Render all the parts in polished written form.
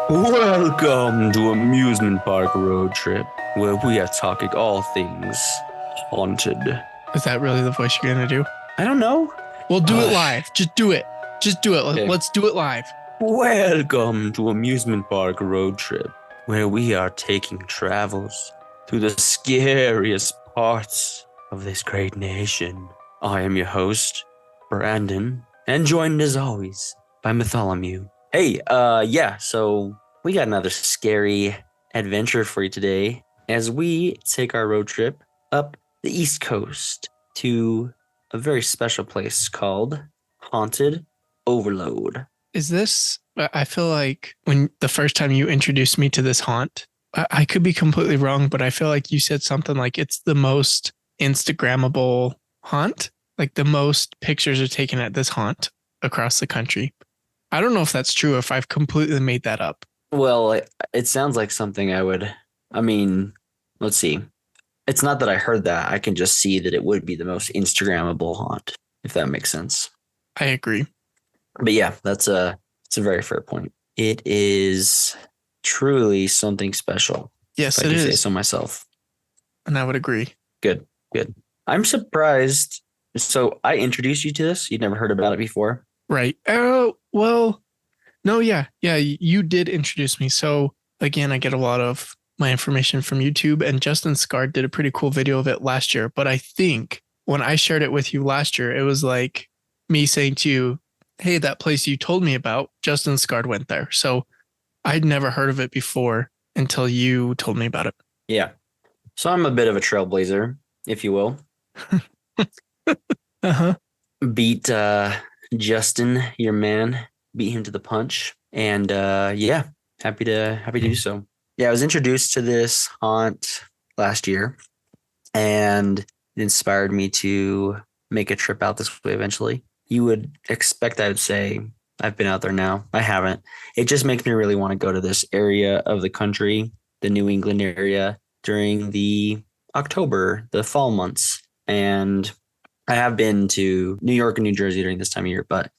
Welcome to Amusement Park Road Trip, where we are talking all things haunted. Is that really the voice you're gonna do? I don't know. We'll do it live. Just do it. Just do it. Okay. Let's do it live. Welcome to Amusement Park Road Trip, where we are taking travels through the scariest parts of this great nation. I am your host, Brandon, and joined as always by Bartholomew. Hey, so we got another scary adventure for you today as we take our road trip up the East Coast to a very special place called Haunted Overload. Is this? I feel like when the first time you introduced me to this haunt, I could be completely wrong, but I feel like you said something like it's the most Instagrammable haunt. Like the most pictures are taken at this haunt across the country. I don't know if that's true, if I've completely made that up. Well, it sounds like something let's see. It's not that I heard that. I can just see that it would be the most Instagrammable haunt, if that makes sense. I agree. But yeah, it's a very fair point. It is truly something special. Yes, if I it can say is. so myself. And I would agree. Good. I'm surprised. So I introduced you to this. You'd never heard about it before. Right. Oh, well, no, yeah. You did introduce me. So again, I get a lot of my information from YouTube, and Justin Scard did a pretty cool video of it last year. But I think when I shared it with you last year, it was like me saying to you, hey, that place you told me about, Justin Scard went there. So I'd never heard of it before until you told me about it. Yeah. So I'm a bit of a trailblazer, if you will. Uh-huh. Beat Justin, your man, beat him to the punch. And happy to do so. Yeah, I was introduced to this haunt last year, and it inspired me to make a trip out this way eventually. You would expect I would say I've been out there now. I haven't. It just makes me really want to go to this area of the country, the New England area, during the fall months. And I have been to New York and New Jersey during this time of year, but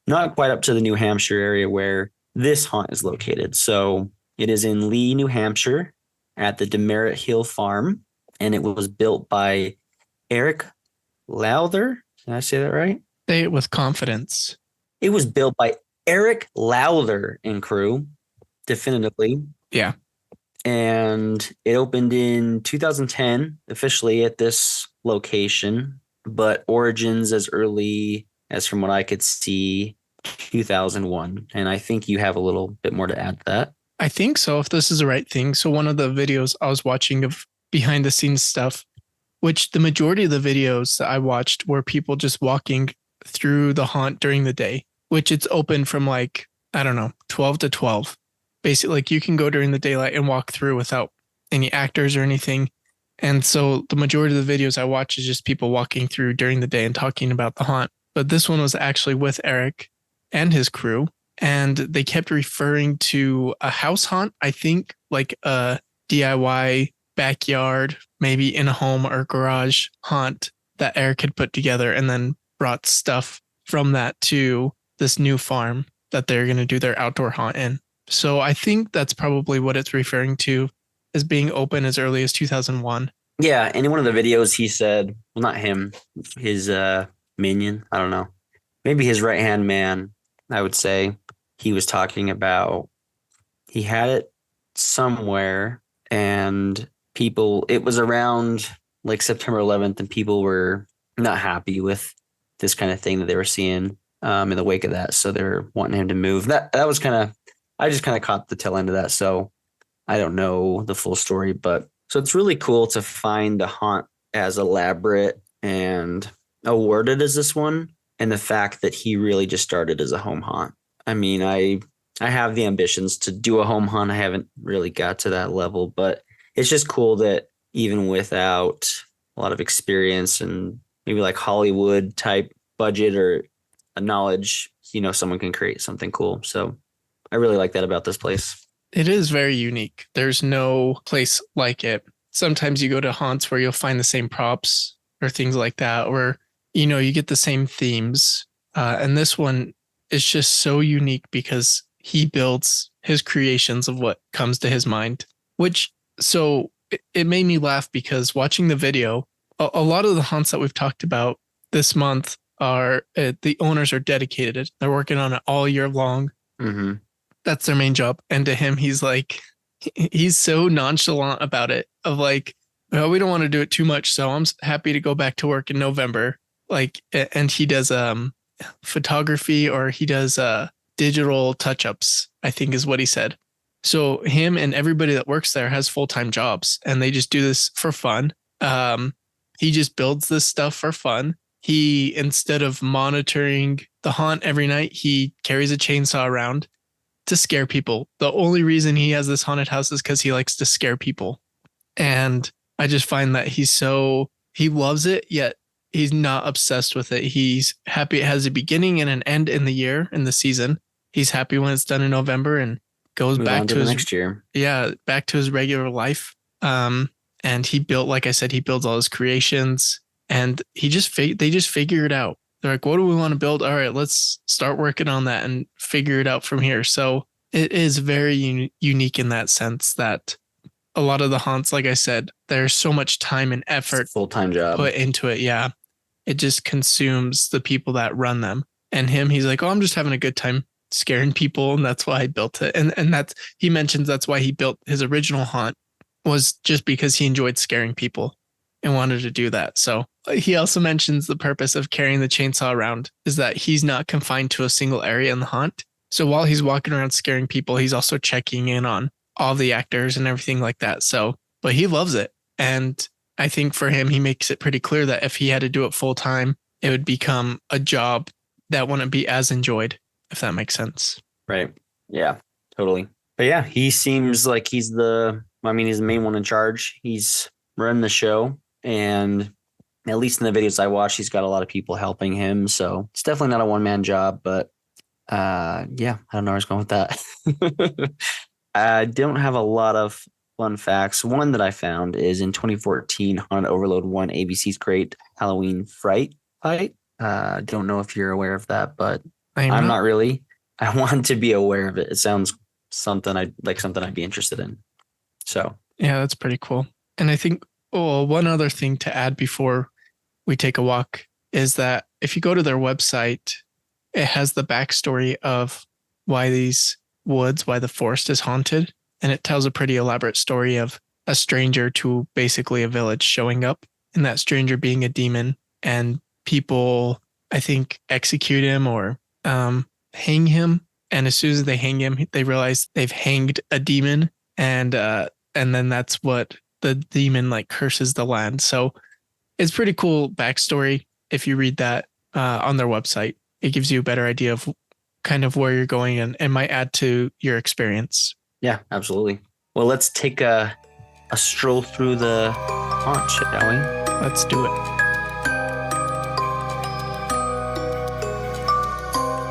not quite up to the New Hampshire area where this haunt is located. So it is in Lee, New Hampshire at the Demerit Hill Farm, and it was built by Eric Lowther. Did I say that right? Say it with confidence. It was built by Eric Lowther and crew, definitively. Yeah. And it opened in 2010 officially at this location, but origins as early as, from what I could see, 2001. And I think you have a little bit more to add to that. I think so, if this is the right thing. So one of the videos I was watching of behind the scenes stuff, which the majority of the videos that I watched were people just walking through the haunt during the day, which it's open from 12 to 12. Basically, like you can go during the daylight and walk through without any actors or anything. And so the majority of the videos I watch is just people walking through during the day and talking about the haunt. But this one was actually with Eric and his crew. And they kept referring to a house haunt, I think, like a DIY backyard, maybe in a home or garage haunt that Eric had put together and then brought stuff from that to this new farm that they're going to do their outdoor haunt in. So I think that's probably what it's referring to as being open as early as 2001. Yeah. And in one of the videos, he said, well, not him, his minion, I don't know, maybe his right-hand man, I would say. He was talking about he had it somewhere, and it was around like September 11th, and people were not happy with this kind of thing that they were seeing in the wake of that. So they're wanting him to move. That was I just kind of caught the tail end of that. So I don't know the full story, but so it's really cool to find a haunt as elaborate and awarded as this one. And the fact that he really just started as a home haunt. I mean, I have the ambitions to do a home haunt. I haven't really got to that level, but it's just cool that even without a lot of experience and maybe like Hollywood type budget or a knowledge, someone can create something cool. So I really like that about this place. It is very unique. There's no place like it. Sometimes you go to haunts where you'll find the same props or things like that, or, you get the same themes. And this one is just so unique because he builds his creations of what comes to his mind, which so it made me laugh because watching the video, a lot of the haunts that we've talked about this month are the owners are dedicated. They're working on it all year long. Mm-hmm. That's their main job. And to him, he's so nonchalant about it of like, well, we don't want to do it too much. So I'm happy to go back to work in November. Like, and he does photography, or he does digital touch-ups, I think is what he said. So him and everybody that works there has full-time jobs, and they just do this for fun. He just builds this stuff for fun. He, instead of monitoring the haunt every night, he carries a chainsaw around to scare people. The only reason he has this haunted house is because he likes to scare people. And I just find that he loves it, yet he's not obsessed with it. He's happy it has a beginning and an end in the year, in the season. He's happy when it's done in November and goes Move back on to the his next year. Yeah, back to his regular life. And he built, like I said, he builds all his creations, and they just figure it out. They're like, what do we want to build? All right, let's start working on that and figure it out from here. So it is very unique in that sense that a lot of the haunts, like I said, there's so much time and effort Full-time job put into it. Yeah. It just consumes the people that run them. And he's like, oh, I'm just having a good time scaring people. And that's why I built it. And he mentions that's why he built his original haunt, was just because he enjoyed scaring people and wanted to do that. So he also mentions the purpose of carrying the chainsaw around is that he's not confined to a single area in the haunt. So while he's walking around scaring people, he's also checking in on all the actors and everything like that. So, but he loves it. And I think for him, he makes it pretty clear that if he had to do it full time, it would become a job that wouldn't be as enjoyed, if that makes sense. Right. Yeah, totally. But yeah, he seems like he's the main one in charge. He's running the show, and at least in the videos I watch, he's got a lot of people helping him. So it's definitely not a one-man job, but yeah, I don't know where I was going with that. I don't have a lot of fun facts. One that I found is in 2014, Haunted Overload won ABC's Great Halloween Fright Fight. Don't know if you're aware of that, but I'm not really. I want to be aware of it. It sounds something I'd be interested in. So yeah, that's pretty cool. And I think one other thing to add before we take a walk is that if you go to their website, it has the backstory of why the forest is haunted. And it tells a pretty elaborate story of a stranger to basically a village showing up, and that stranger being a demon, and people, I think, execute him or hang him. And as soon as they hang him, they realize they've hanged a demon. And then that's what the demon like curses the land. So it's pretty cool backstory. If you read that on their website, it gives you a better idea of kind of where you're going and might add to your experience. Yeah, absolutely. Well, let's take a stroll through the haunt, shall we? Let's do it.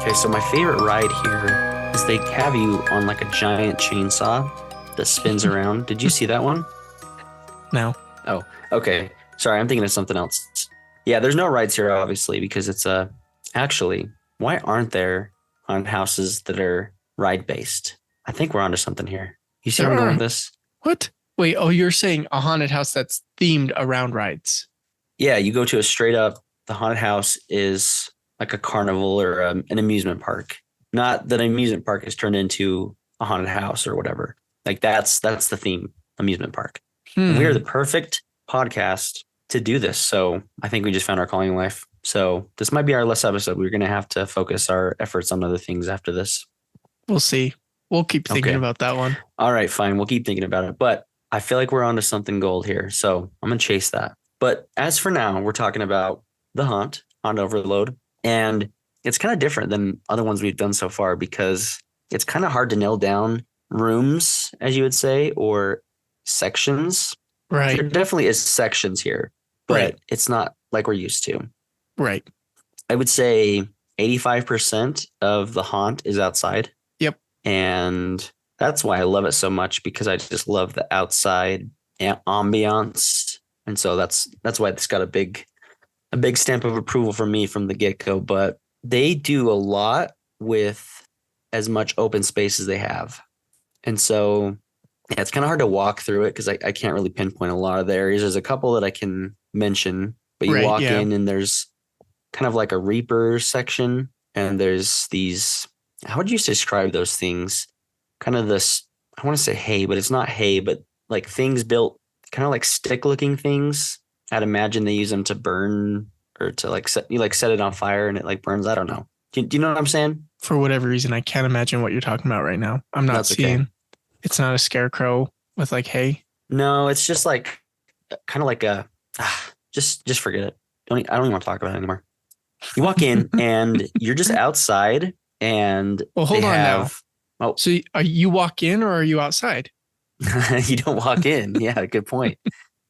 Okay, so my favorite ride here is they have you on like a giant chainsaw that spins around. Did you see that one? No. Oh, okay. Sorry, I'm thinking of something else. Yeah, there's no rides here, obviously, because it's actually, why aren't there haunted houses that are ride-based? I think we're onto something here. You see where I'm going with this? What? Wait, you're saying a haunted house that's themed around rides? Yeah, you go to the haunted house is like a carnival or an amusement park. Not that an amusement park is turned into a haunted house or whatever. Like that's the theme, amusement park. And we are the perfect podcast to do this. So I think we just found our calling in life. So this might be our last episode. We're going to have to focus our efforts on other things after this. We'll see. We'll keep thinking about that one. All right, fine. We'll keep thinking about it. But I feel like we're onto something gold here. So I'm going to chase that. But as for now, we're talking about the Haunt Overload. And it's kind of different than other ones we've done so far because it's kind of hard to nail down rooms, as you would say, or sections. Right. There definitely is sections here, but it's not like we're used to. Right. I would say 85% of the haunt is outside. Yep. And that's why I love it so much, because I just love the outside ambiance. And so that's why it's got a big stamp of approval from me from the get-go. But they do a lot with as much open space as they have. And so, yeah, it's kind of hard to walk through it because I can't really pinpoint a lot of the areas. There's a couple that I can mention, but you Right. walk Yeah. in and there's kind of like a Reaper section, and there's these, how would you describe those things? Kind of this, I want to say hay, but it's not hay, but like things built kind of like stick looking things. I'd imagine they use them to burn or to like set it on fire and it like burns. I don't know. Do you know what I'm saying? For whatever reason, I can't imagine what you're talking about right now. I'm not That's okay. seeing. It's not a scarecrow with like hay. No, it's just like kind of like a just forget it. I don't even want to talk about it anymore. You walk in and you're just outside and Well, they hold on now. have oh So are you walk in or are you outside? you don't walk in. Yeah, good point.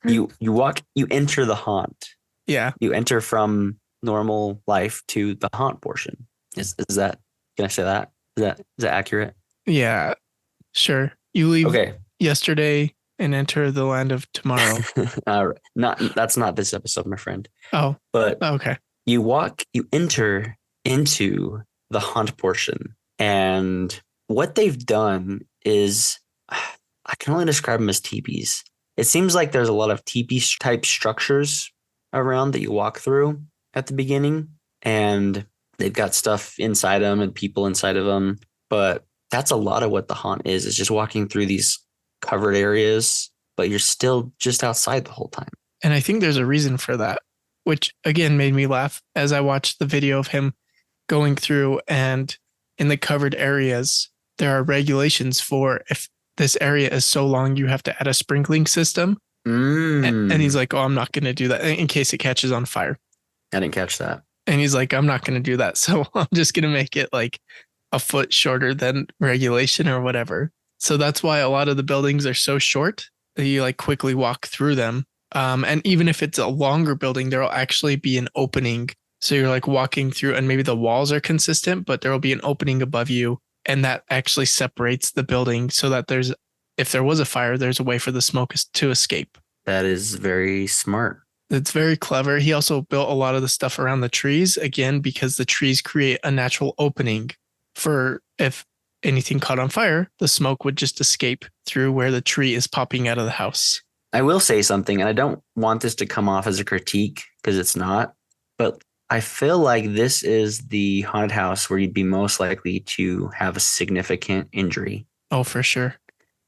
You enter the haunt. Yeah. You enter from normal life to the haunt portion. Is that, can I say that? Is that accurate? Yeah. Sure. You leave Okay. yesterday and enter the land of tomorrow. Not that's not this episode, my friend. Oh, But okay. you enter into the haunt portion, and what they've done is I can only describe them as teepees. It seems like there's a lot of teepee type structures around that you walk through at the beginning, and they've got stuff inside them and people inside of them. But that's a lot of what the haunt is just walking through these covered areas, but you're still just outside the whole time. And I think there's a reason for that, which again made me laugh as I watched the video of him going through, and in the covered areas, there are regulations for if this area is so long, you have to add a sprinkling system. And he's like, oh, I'm not going to do that in case it catches on fire. I didn't catch that. And he's like, I'm not going to do that. So I'm just going to make it like a foot shorter than regulation or whatever. So that's why a lot of the buildings are so short that you like quickly walk through them. And even if it's a longer building, there'll actually be an opening. So you're like walking through and maybe the walls are consistent, but there will be an opening above you. And that actually separates the building so that if there was a fire, there's a way for the smoke to escape. That is very smart. It's very clever. He also built a lot of the stuff around the trees, again, because the trees create a natural opening for if anything caught on fire, the smoke would just escape through where the tree is popping out of the house. I will say something, and I don't want this to come off as a critique because it's not, but I feel like this is the haunted house where you'd be most likely to have a significant injury. Oh, for sure.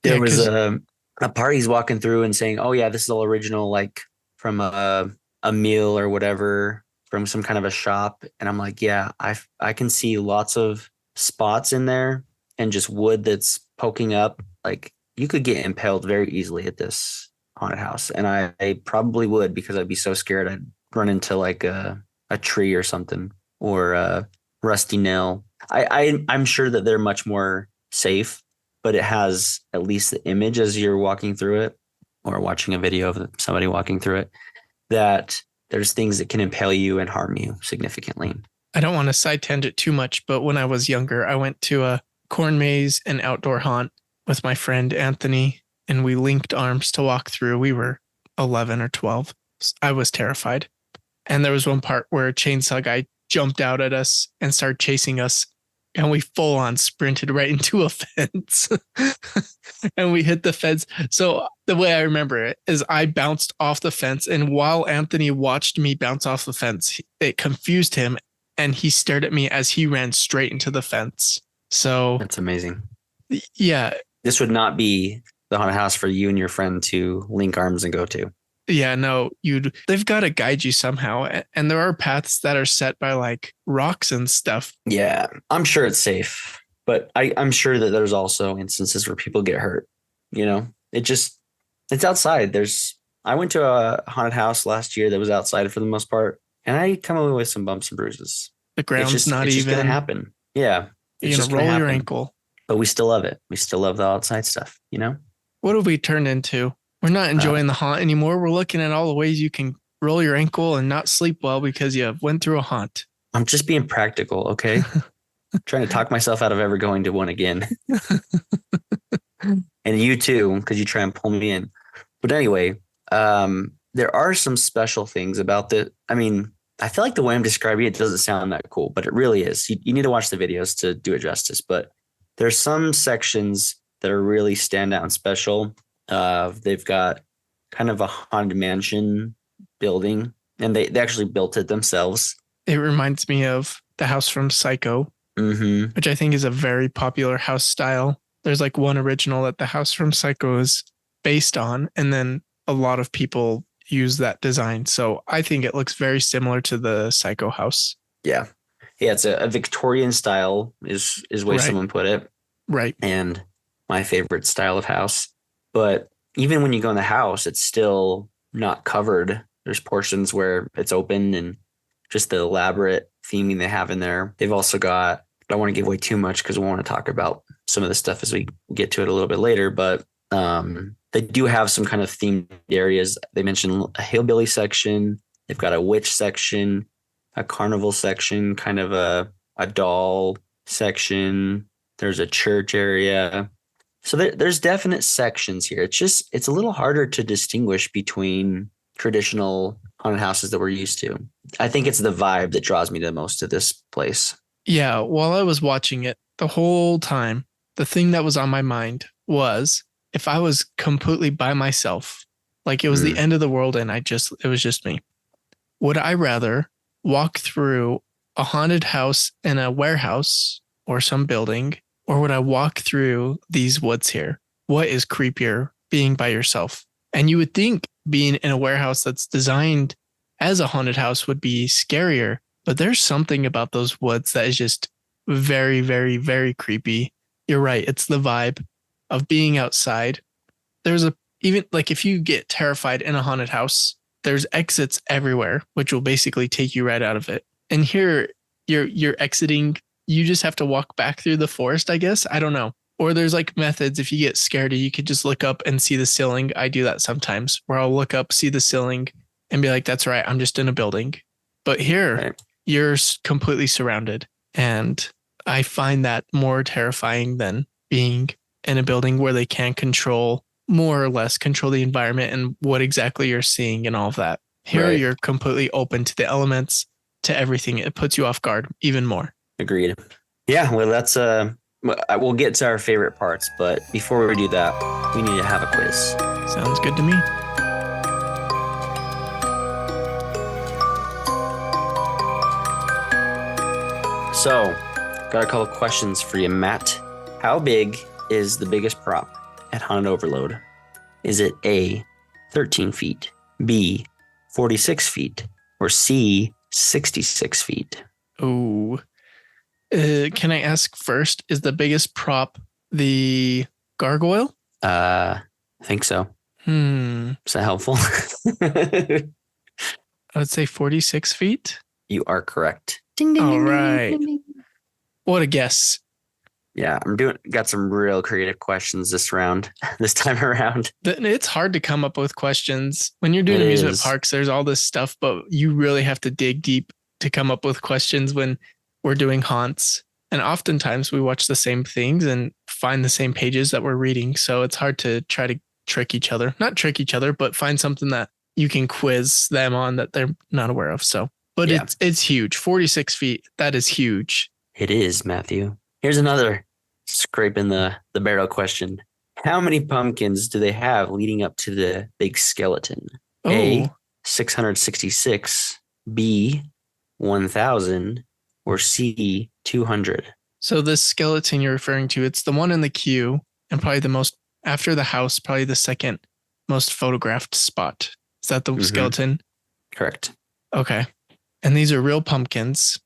There was a party's walking through and saying, oh yeah, this is all original, like from a meal or whatever from some kind of a shop. And I'm like, yeah, I can see lots of spots in there and just wood that's poking up. Like you could get impaled very easily at this haunted house. And I probably would because I'd be so scared I'd run into like a tree or something or a rusty nail. I'm sure that they're much more safe, but it has at least the image as you're walking through it or watching a video of somebody walking through it, that there's things that can impale you and harm you significantly. I don't want to side tangent too much, but when I was younger, I went to a corn maze and outdoor haunt with my friend Anthony, and we linked arms to walk through. We were 11 or 12. I was terrified. And there was one part where a chainsaw guy jumped out at us and started chasing us. And we full on sprinted right into a fence and we hit the fence. So the way I remember it is I bounced off the fence. And while Anthony watched me bounce off the fence, it confused him. And he stared at me as he ran straight into the fence. So that's amazing. Yeah. This would not be the haunted house for you and your friend to link arms and go to. Yeah, no, they've got to guide you somehow. And there are paths that are set by like rocks and stuff. Yeah, I'm sure it's safe, but I'm sure that there's also instances where people get hurt. You know, it's outside. I went to a haunted house last year that was outside for the most part, and I come away with some bumps and bruises. The ground's it's not just even going to happen. Yeah. You're going to roll your ankle. But we still love it. We still love the outside stuff, you know? What have we turned into? We're not enjoying the haunt anymore. We're looking at all the ways you can roll your ankle and not sleep well because you went through a haunt. I'm just being practical, okay? Trying to talk myself out of ever going to one again. And you too, because you try and pull me in. But anyway, there are some special things about I mean, I feel like the way I'm describing it doesn't sound that cool, but it really is. You need to watch the videos to do it justice. But there's some sections that are really stand out and special. They've got kind of a haunted mansion building, and they actually built it themselves. It reminds me of the house from Psycho, Mm-hmm. which I think is a very popular house style. There's like one original that the house from Psycho is based on, and then a lot of people use that design. So I think it looks very similar to the Psycho house. Yeah. Yeah, it's a Victorian style is the way Right. someone put it. Right. And my favorite style of house. But even when you go in the house, it's still not covered. There's portions where it's open and just the elaborate theming they have in there. They've also got, I don't want to give away too much because we want to talk about some of the stuff as we get to it a little bit later, but they do have some kind of themed areas. They mentioned a hillbilly section. They've got a witch section, a carnival section, kind of a doll section. There's a church area. So there's definite sections here. It's a little harder to distinguish between traditional haunted houses that we're used to. I think it's the vibe that draws me the most to this place. Yeah. While I was watching it the whole time, the thing that was on my mind was if I was completely by myself, like it was the end of the world and it was just me, would I rather walk through a haunted house in a warehouse or some building, or would I walk through these woods here? What is creepier, being by yourself? And you would think being in a warehouse that's designed as a haunted house would be scarier, but there's something about those woods that is just very, very, very creepy. You're right. It's the vibe of being outside. Even like if you get terrified in a haunted house, there's exits everywhere, which will basically take you right out of it. And here you're exiting. You just have to walk back through the forest, I guess. I don't know. Or there's like methods. If you get scared, you could just look up and see the ceiling. I do that sometimes where I'll look up, see the ceiling and be like, that's right. I'm just in a building. But here you're completely surrounded. And I find that more terrifying than being in a building where they can more or less control the environment and what exactly you're seeing and all of that. Here you're completely open to the elements, to everything. It puts you off guard even more. Agreed. Yeah, well, that's we'll get to our favorite parts, but before we do that, we need to have a quiz. Sounds good to me. So, got a couple questions for you, Matt. How big is the biggest prop at Haunted Overload? Is it A, 13 feet, B, 46 feet, or C, 66 feet? Oh, can I ask first, is the biggest prop the gargoyle? I think so. Is that helpful? I would say 46 feet. You are correct. Ding, ding, all right. Ding, ding, ding. What a guess. Yeah, got some real creative questions this time around. It's hard to come up with questions. When you're doing amusement parks, there's all this stuff, but you really have to dig deep to come up with questions when we're doing haunts. And oftentimes we watch the same things and find the same pages that we're reading. So it's hard to try to not trick each other, but find something that you can quiz them on that they're not aware of. So, but yeah. It's huge. 46 feet. That is huge. It is, Matthew. Here's another scraping the barrel question. How many pumpkins do they have leading up to the big skeleton? Oh. A, 666, B, 1,000, or C, 200? So this skeleton you're referring to, it's the one in the queue and probably the most, after the house, probably the second most photographed spot. Is that the skeleton? Correct. Okay. And these are real pumpkins.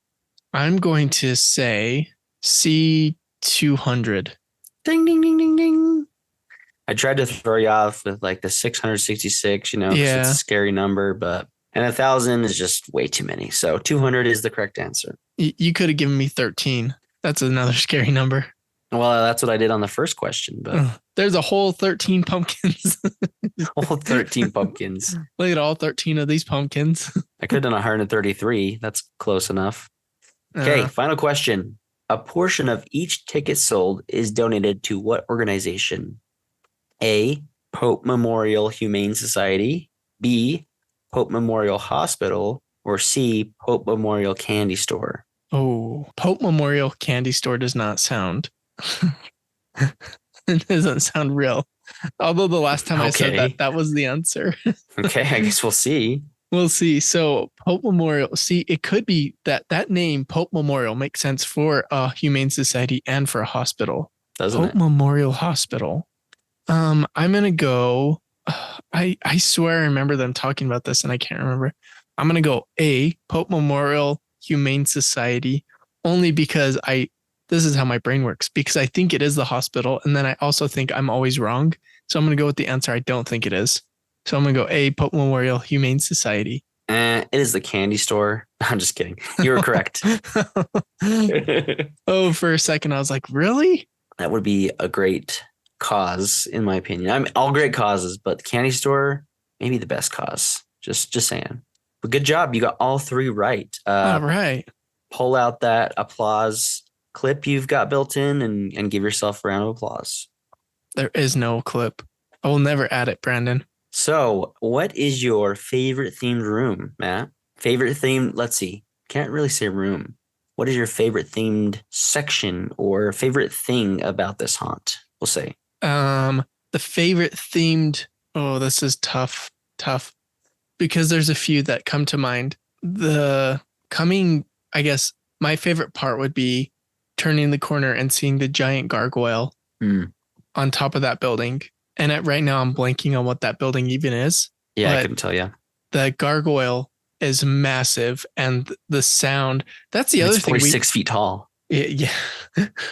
I'm going to say C, 200. Ding, ding, ding, ding, ding. I tried to throw you off with like the 666, because it's a scary number, and 1,000 is just way too many. So 200 is the correct answer. You could have given me 13. That's another scary number. Well, that's what I did on the first question, but there's a whole 13 pumpkins. Whole 13 pumpkins. Look at all 13 of these pumpkins. I could have done 133. That's close enough. Okay, final question. A portion of each ticket sold is donated to what organization? A, Pope Memorial Humane Society, B, Pope Memorial Hospital, or C, Pope Memorial Candy Store? Oh, Pope Memorial Candy Store does not sound It doesn't sound real. Although the last time I said that, Okay. that was the answer. Okay, I guess we'll see. We'll see. So Pope Memorial. See, it could be that name Pope Memorial makes sense for a humane society and for a hospital. Doesn't Pope it? Memorial Hospital. I'm gonna go. I swear I remember them talking about this, and I can't remember. I'm gonna go A Pope Memorial Humane Society, only because I. This is how my brain works because I think it is the hospital, and then I also think I'm always wrong. So I'm gonna go with the answer I don't think it is. So I'm gonna go A Pope Memorial Humane Society. It is the candy store. I'm just kidding. You were correct. That Oh, for a second I was like, really? would be a great cause, in my opinion. I mean, all great causes, but the candy store, maybe the best cause. Just saying. But good job. You got all three right. All right. Pull out that applause clip you've got built in and give yourself a round of applause. There is no clip. I will never add it, Brandon. So, what is your favorite themed room, Matt? Favorite themed, let's see. Can't really say room. What is your favorite themed section or favorite thing about this haunt? We'll say. The favorite themed. Oh, this is tough because there's a few that come to mind. The coming, I guess, my favorite part would be turning the corner and seeing the giant gargoyle on top of that building. And right now, I'm blanking on what that building even is. Yeah, I But couldn't tell you. the gargoyle is massive, and the sound. That's the It's other thing. 46 feet tall. Yeah,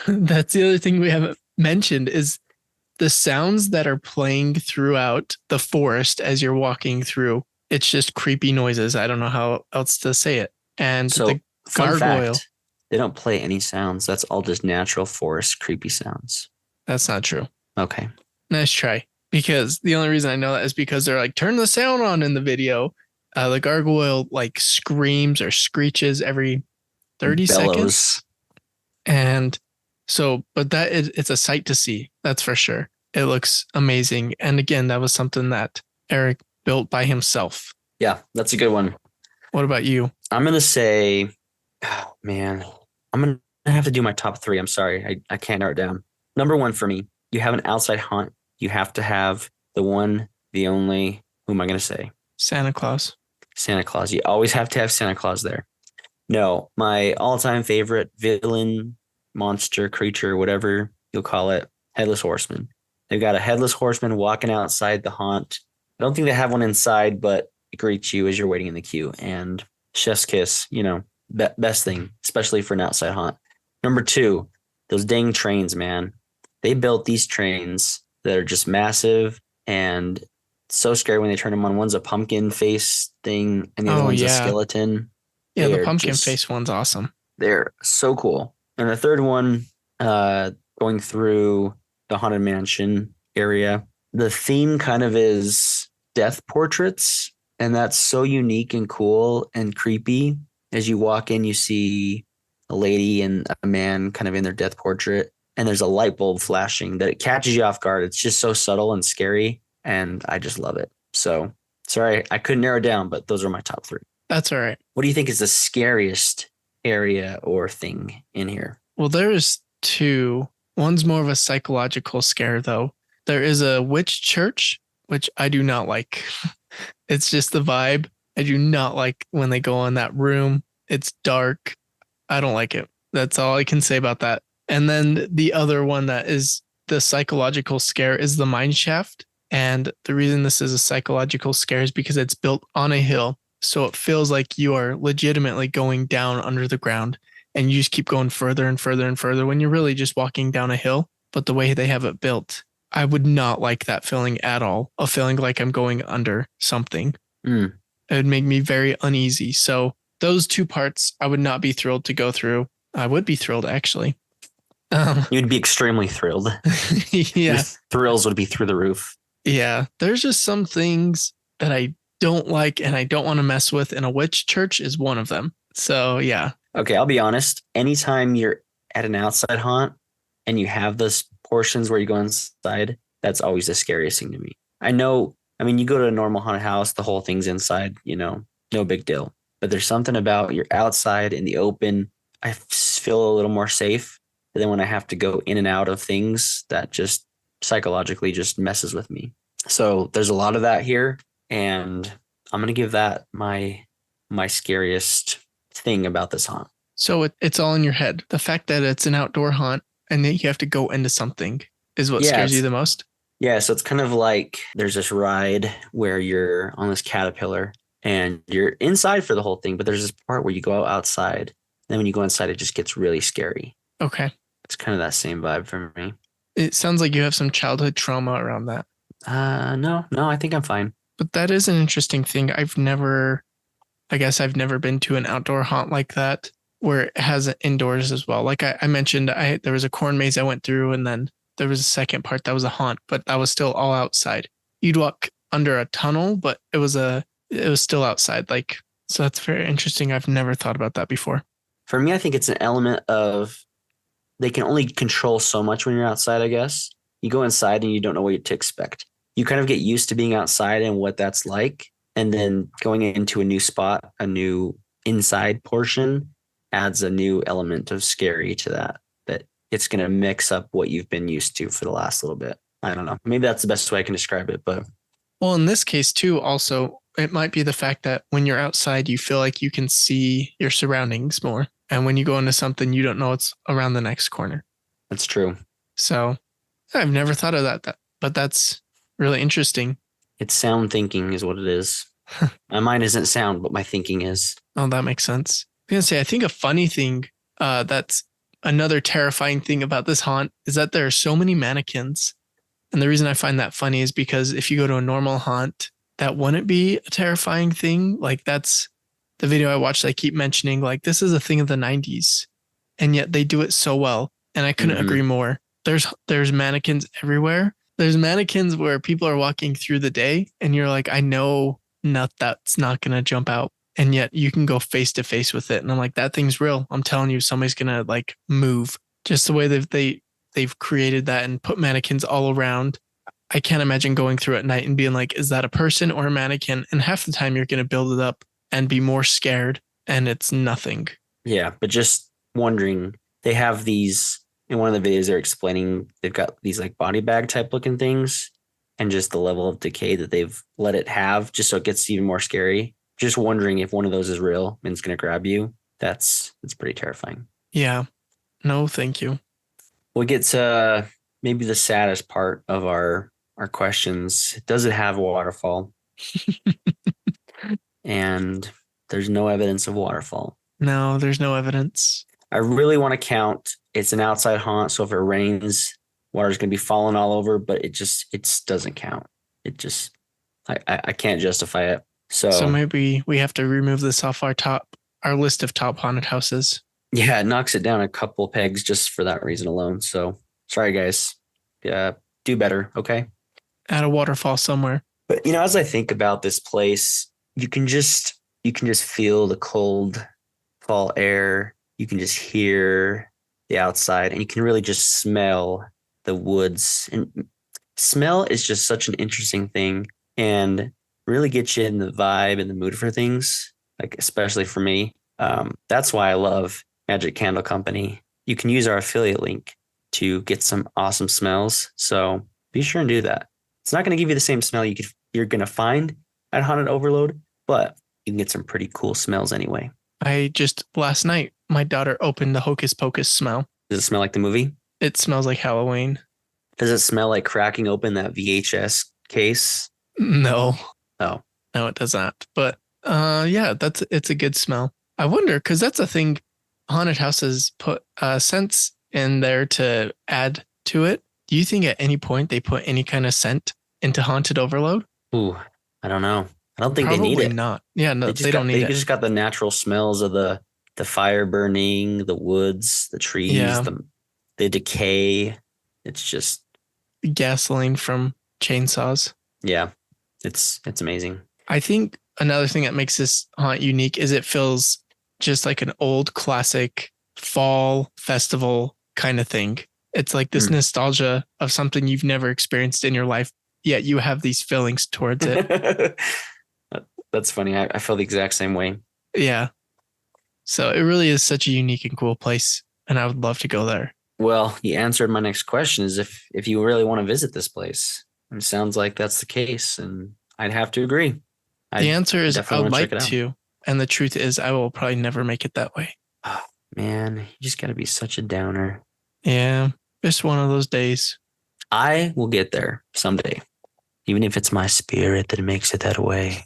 that's the other thing we haven't mentioned is the sounds that are playing throughout the forest as you're walking through. It's just creepy noises. I don't know how else to say it. And So, the fun gargoyle. fact, they don't play any sounds. That's all just natural forest creepy sounds. That's not true. Okay. Nice try. Because the only reason I know that is because they're like, turn the sound on in the video. The gargoyle like screams or screeches every 30 seconds. Bellows. And so, but it's a sight to see. That's for sure. It looks amazing. And again, that was something that Eric built by himself. Yeah, that's a good one. What about you? I'm going to say, oh, man, I'm going to have to do my top three. I'm sorry. I can't narrow it down. Number one for me, you have an outside haunt. You have to have the one, the only, who am I going to say? Santa Claus. Santa Claus. You always have to have Santa Claus there. No, my all-time favorite villain, monster, creature, whatever you'll call it, Headless Horseman. They've got a Headless Horseman walking outside the haunt. I don't think they have one inside, but it greets you as you're waiting in the queue. And chef's kiss, best thing, especially for an outside haunt. Number two, those dang trains, man. They built these trains that are just massive and so scary when they turn them on. One's a pumpkin face thing and the other one's a skeleton. Yeah, the pumpkin face one's awesome. They're so cool. And the third one, going through the Haunted Mansion area, the theme kind of is death portraits. And that's so unique and cool and creepy. As you walk in, you see a lady and a man kind of in their death portrait. And there's a light bulb flashing that it catches you off guard. It's just so subtle and scary. And I just love it. So sorry, I couldn't narrow it down, but those are my top three. That's all right. What do you think is the scariest area or thing in here? Well, there's two. One's more of a psychological scare, though. There is a witch church, which I do not like. It's just the vibe. I do not like when they go in that room. It's dark. I don't like it. That's all I can say about that. And then the other one that is the psychological scare is the mine shaft. And the reason this is a psychological scare is because it's built on a hill. So it feels like you are legitimately going down under the ground and you just keep going further and further and further when you're really just walking down a hill. But the way they have it built, I would not like that feeling at all, of feeling like I'm going under something. It would make me very uneasy. So those two parts, I would not be thrilled to go through. I would be thrilled, actually. You'd be extremely thrilled. Yeah. Your thrills would be through the roof. Yeah. There's just some things that I don't like and I don't want to mess with, and a witch church is one of them. So, yeah. Okay, I'll be honest. Anytime you're at an outside haunt and you have those portions where you go inside, that's always the scariest thing to me. You go to a normal haunted house, the whole thing's inside, no big deal. But there's something about you're outside in the open. I feel a little more safe. But then when I have to go in and out of things, that just psychologically just messes with me. So there's a lot of that here, and I'm gonna give that my scariest thing about this haunt. So it's all in your head. The fact that it's an outdoor haunt and then you have to go into something is what Yeah, scares you the most. yeah. So it's kind of like there's this ride where you're on this caterpillar and you're inside for the whole thing, but there's this part where you go outside. Then when you go inside, it just gets really scary. Okay. It's kind of that same vibe for me. It sounds like you have some childhood trauma around that. No, I think I'm fine. But that is an interesting thing. I guess I've never been to an outdoor haunt like that where it has indoors as well. Like I mentioned, there was a corn maze I went through, and then there was a second part that was a haunt, but that was still all outside. You'd walk under a tunnel, but it was still outside. Like, so that's very interesting. I've never thought about that before. For me, I think it's an element of they can only control so much when you're outside, I guess. You go inside and you don't know what to expect. You kind of get used to being outside and what that's like. And then going into a new spot, a new inside portion adds a new element of scary to that it's going to mix up what you've been used to for the last little bit. I don't know. Maybe that's the best way I can describe it, but Well, in this case too, also, it might be the fact that when you're outside, you feel like you can see your surroundings more. And when you go into something, you don't know what's around the next corner. that's true. So I've never thought of that, but that's really interesting. It's sound thinking is what it is. My mind isn't sound, but my thinking is. Oh, that makes sense. I was going to say, I think a funny thing that's another terrifying thing about this haunt is that there are so many mannequins. And the reason I find that funny is because if you go to a normal haunt, that wouldn't be a terrifying thing. Like that's the video I watched. I keep mentioning like this is a thing of the 90s, and yet they do it so well. And I couldn't agree more. There's mannequins everywhere. There's mannequins where people are walking through the day, and you're like, I know that's not gonna jump out, and yet you can go face to face with it. And I'm like, that thing's real. I'm telling you, somebody's gonna like move. Just the way that they've created that and put mannequins all around. I can't imagine going through at night and being like, is that a person or a mannequin? And half the time you're going to build it up and be more scared, and it's nothing. Yeah, but just wondering, they have these in one of the videos they're explaining they've got these like body bag type looking things and just the level of decay that they've let it have just so it gets even more scary. Just wondering if one of those is real and it's going to grab you. That's pretty terrifying. Yeah. No, thank you. We'll get to maybe the saddest part of our questions. Does it have a waterfall? And there's no evidence of waterfall. No, there's no evidence. I really want to count. It's an outside haunt, so if it rains, water's going to be falling all over, but it doesn't count. It just, I can't justify it. So maybe we have to remove this off our list of top haunted houses. Yeah, it knocks it down a couple pegs just for that reason alone. So sorry, guys. Do better, okay? Add a waterfall somewhere. But as I think about this place, you can just feel the cold fall air. You can just hear the outside, and you can really just smell the woods. And smell is just such an interesting thing, and really gets you in the vibe and the mood for things. Like especially for me, that's why I love Magic Candle Company. You can use our affiliate link to get some awesome smells. So be sure and do that. It's not going to give you the same smell you're going to find at Haunted Overload, but you can get some pretty cool smells anyway. Last night, my daughter opened the Hocus Pocus smell. Does it smell like the movie? It smells like Halloween. Does it smell like cracking open that VHS case? No. Oh. No, it does not. But yeah, it's a good smell. I wonder, because that's a thing haunted houses put scents in there to add to it. Do you think at any point they put any kind of scent into Haunted Overload? Ooh, I don't know. I don't think Probably they need it. Not. Yeah, no, they don't need it. They just got the natural smells of the fire burning, the woods, the trees, the decay. It's just gasoline from chainsaws. Yeah, it's amazing. I think another thing that makes this haunt unique is it feels just like an old classic fall festival kind of thing. It's like this nostalgia of something you've never experienced in your life, yet you have these feelings towards it. That's funny. I feel the exact same way. Yeah. So it really is such a unique and cool place, and I would love to go there. Well, you answered my next question is if you really want to visit this place. It sounds like that's the case, and I'd have to agree. The I answer is I definitely would want to check like it out. to. And the truth is, I will probably never make it that way. Oh, man, you just got to be such a downer. Yeah, just one of those days. I will get there someday, even if it's my spirit that makes it that way.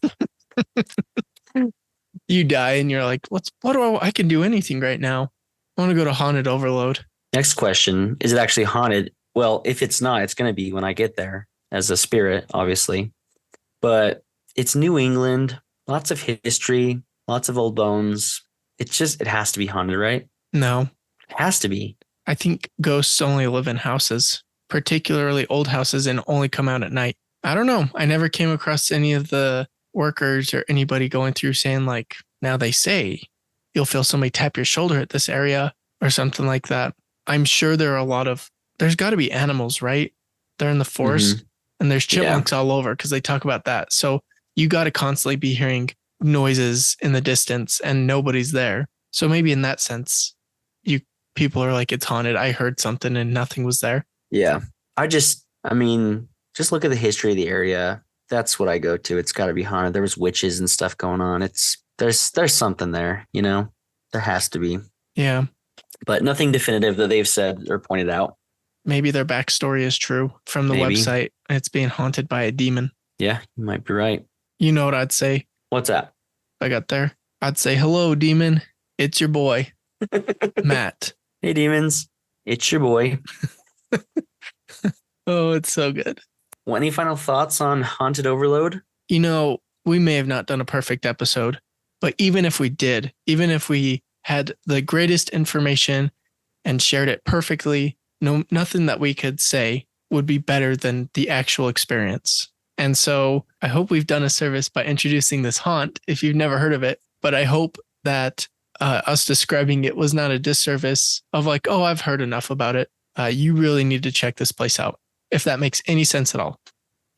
You die and you're like, what do I can do anything right now. I want to go to Haunted Overload. Next question, is it actually haunted? Well, if it's not, it's going to be when I get there as a spirit, obviously. But it's New England, lots of history, lots of old bones. It has to be haunted, right? No, It has to be. I think ghosts only live in houses, particularly old houses, and only come out at night. I don't know. I never came across any of the workers or anybody going through saying, like, now they say you'll feel somebody tap your shoulder at this area or something like that. I'm sure there are there's got to be animals, right? They're in the forest and there's Yeah. chipmunks all over because they talk about that. So you got to constantly be hearing noises in the distance and nobody's there. So maybe in that sense, you people are like, it's haunted. I heard something and nothing was there. Yeah. I mean, just look at the history of the area. That's what I go to. It's got to be haunted. There was witches and stuff going on. There's something there, you know? There has to be. Yeah. But nothing definitive that they've said or pointed out. Maybe their backstory is true from the Maybe. website. It's being haunted by a demon. Yeah, you might be right. You know what I'd say? What's that? If I got there. I'd say, hello, demon. It's your boy, Matt. Hey, demons. It's your boy. Oh, it's so good. Well, any final thoughts on Haunted Overload? You know, we may have not done a perfect episode, but even if we did, even if we had the greatest information and shared it perfectly, nothing that we could say would be better than the actual experience. And so I hope we've done a service by introducing this haunt if you've never heard of it. But I hope that us describing it was not a disservice of like, oh, I've heard enough about it. You really need to check this place out, if that makes any sense at all.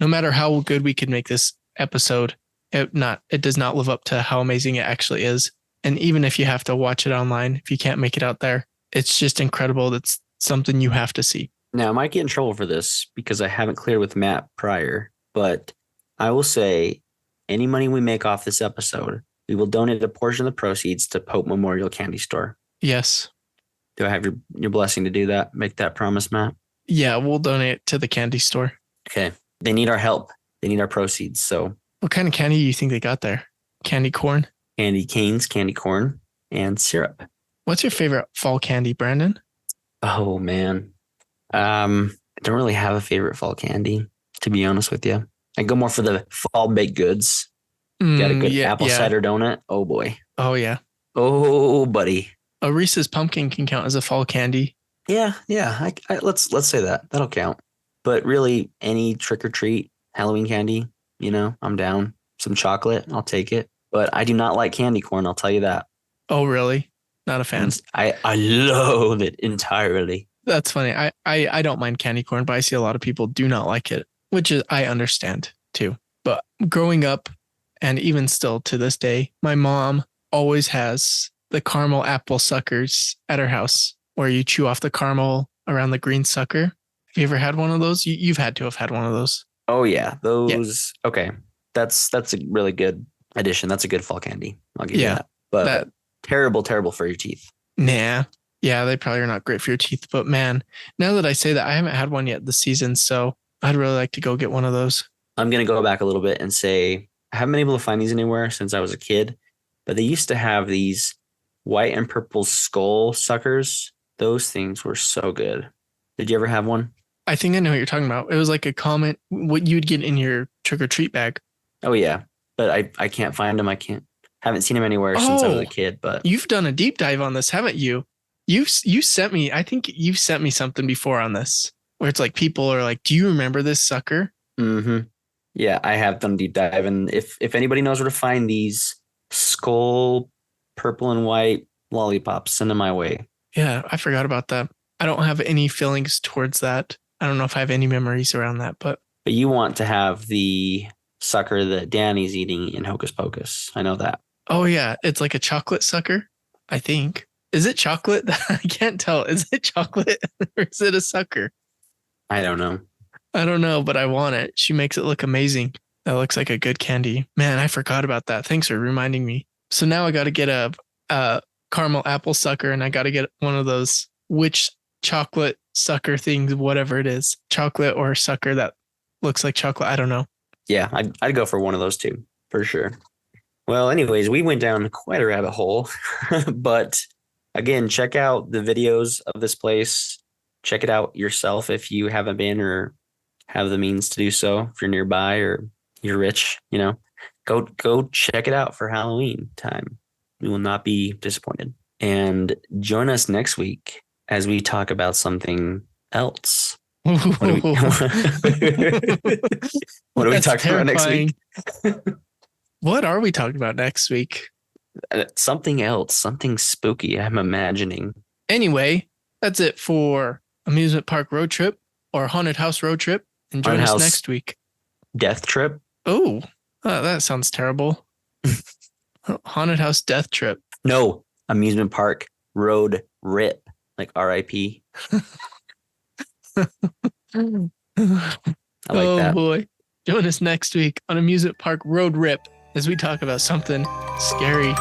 No matter how good we could make this episode, it does not live up to how amazing it actually is. And even if you have to watch it online, if you can't make it out there, it's just incredible. That's something you have to see. Now, I might get in trouble for this because I haven't cleared with Matt prior, but I will say any money we make off this episode, we will donate a portion of the proceeds to Pope Memorial Candy Store. Yes. Do I have your blessing to do that? Make that promise, Matt? Yeah, we'll donate it to the candy store. Okay. They need our help. They need our proceeds. So what kind of candy do you think they got there? Candy corn? Candy canes, candy corn, and syrup. What's your favorite fall candy, Brandon? Oh, man. I don't really have a favorite fall candy, to be honest with you. I go more for the fall baked goods. Got a good apple cider donut. Oh, boy. Oh, yeah. Oh, buddy. A Reese's pumpkin can count as a fall candy. Yeah. Let's say that. That'll count. But really, any trick or treat Halloween candy, I'm down. Some chocolate, I'll take it. But I do not like candy corn. I'll tell you that. Oh, really? Not a fan. I loathe it entirely. That's funny. I don't mind candy corn, but I see a lot of people do not like it, which is I understand too. But growing up, and even still to this day, my mom always has the caramel apple suckers at her house, where you chew off the caramel around the green sucker. Have you ever had one of those? You've had to have had one of those. Oh yeah, those. Yeah. Okay, that's a really good addition. That's a good fall candy. I'll give you that. But terrible for your teeth. Nah. Yeah, they probably are not great for your teeth. But man, now that I say that, I haven't had one yet this season, so I'd really like to go get one of those. I'm gonna go back a little bit and say I haven't been able to find these anywhere since I was a kid, but they used to have these white and purple skull suckers. Those things were so good. Did you ever have one? I think I know what you're talking about. It was like a comment, what you'd get in your trick or treat bag. Oh yeah, but I can't find them. Haven't seen them anywhere since I was a kid. But you've done a deep dive on this, haven't you? You sent me. I think you've sent me something before on this, where it's like people are like, "Do you remember this sucker?" Mm-hmm. Yeah, I have done a deep dive, and if anybody knows where to find these skull purple and white lollipops, send them my way. Yeah, I forgot about that. I don't have any feelings towards that. I don't know if I have any memories around that, but you want to have the sucker that Danny's eating in Hocus Pocus. I know that. Oh yeah, it's like a chocolate sucker, I think. Is it chocolate? I can't tell. Is it chocolate or is it a sucker? I don't know. I don't know, but I want it. She makes it look amazing. That looks like a good candy. Man, I forgot about that. Thanks for reminding me. So now I got to get a caramel apple sucker, and I got to get one of those witch chocolate sucker things, whatever it is, chocolate or sucker that looks like chocolate. I don't know. Yeah, I'd go for one of those two for sure. Well, anyways, we went down quite a rabbit hole, but again, check out the videos of this place. Check it out yourself if you haven't been or have the means to do so. If you're nearby or you're rich, go check it out for Halloween time. You will not be disappointed. And join us next week as we talk about something else. What are we, what are we talking about next week? What are we talking about next week? Something else, something spooky, I'm imagining. Anyway, that's it for Amusement Park Road Trip or Haunted House Road Trip. And join us next week. Death Trip? Oh, that sounds terrible. Haunted House Death Trip. No, Amusement Park Road Rip, like RIP. I like that. Oh boy. Join us next week on Amusement Park Road Rip as we talk about something scary.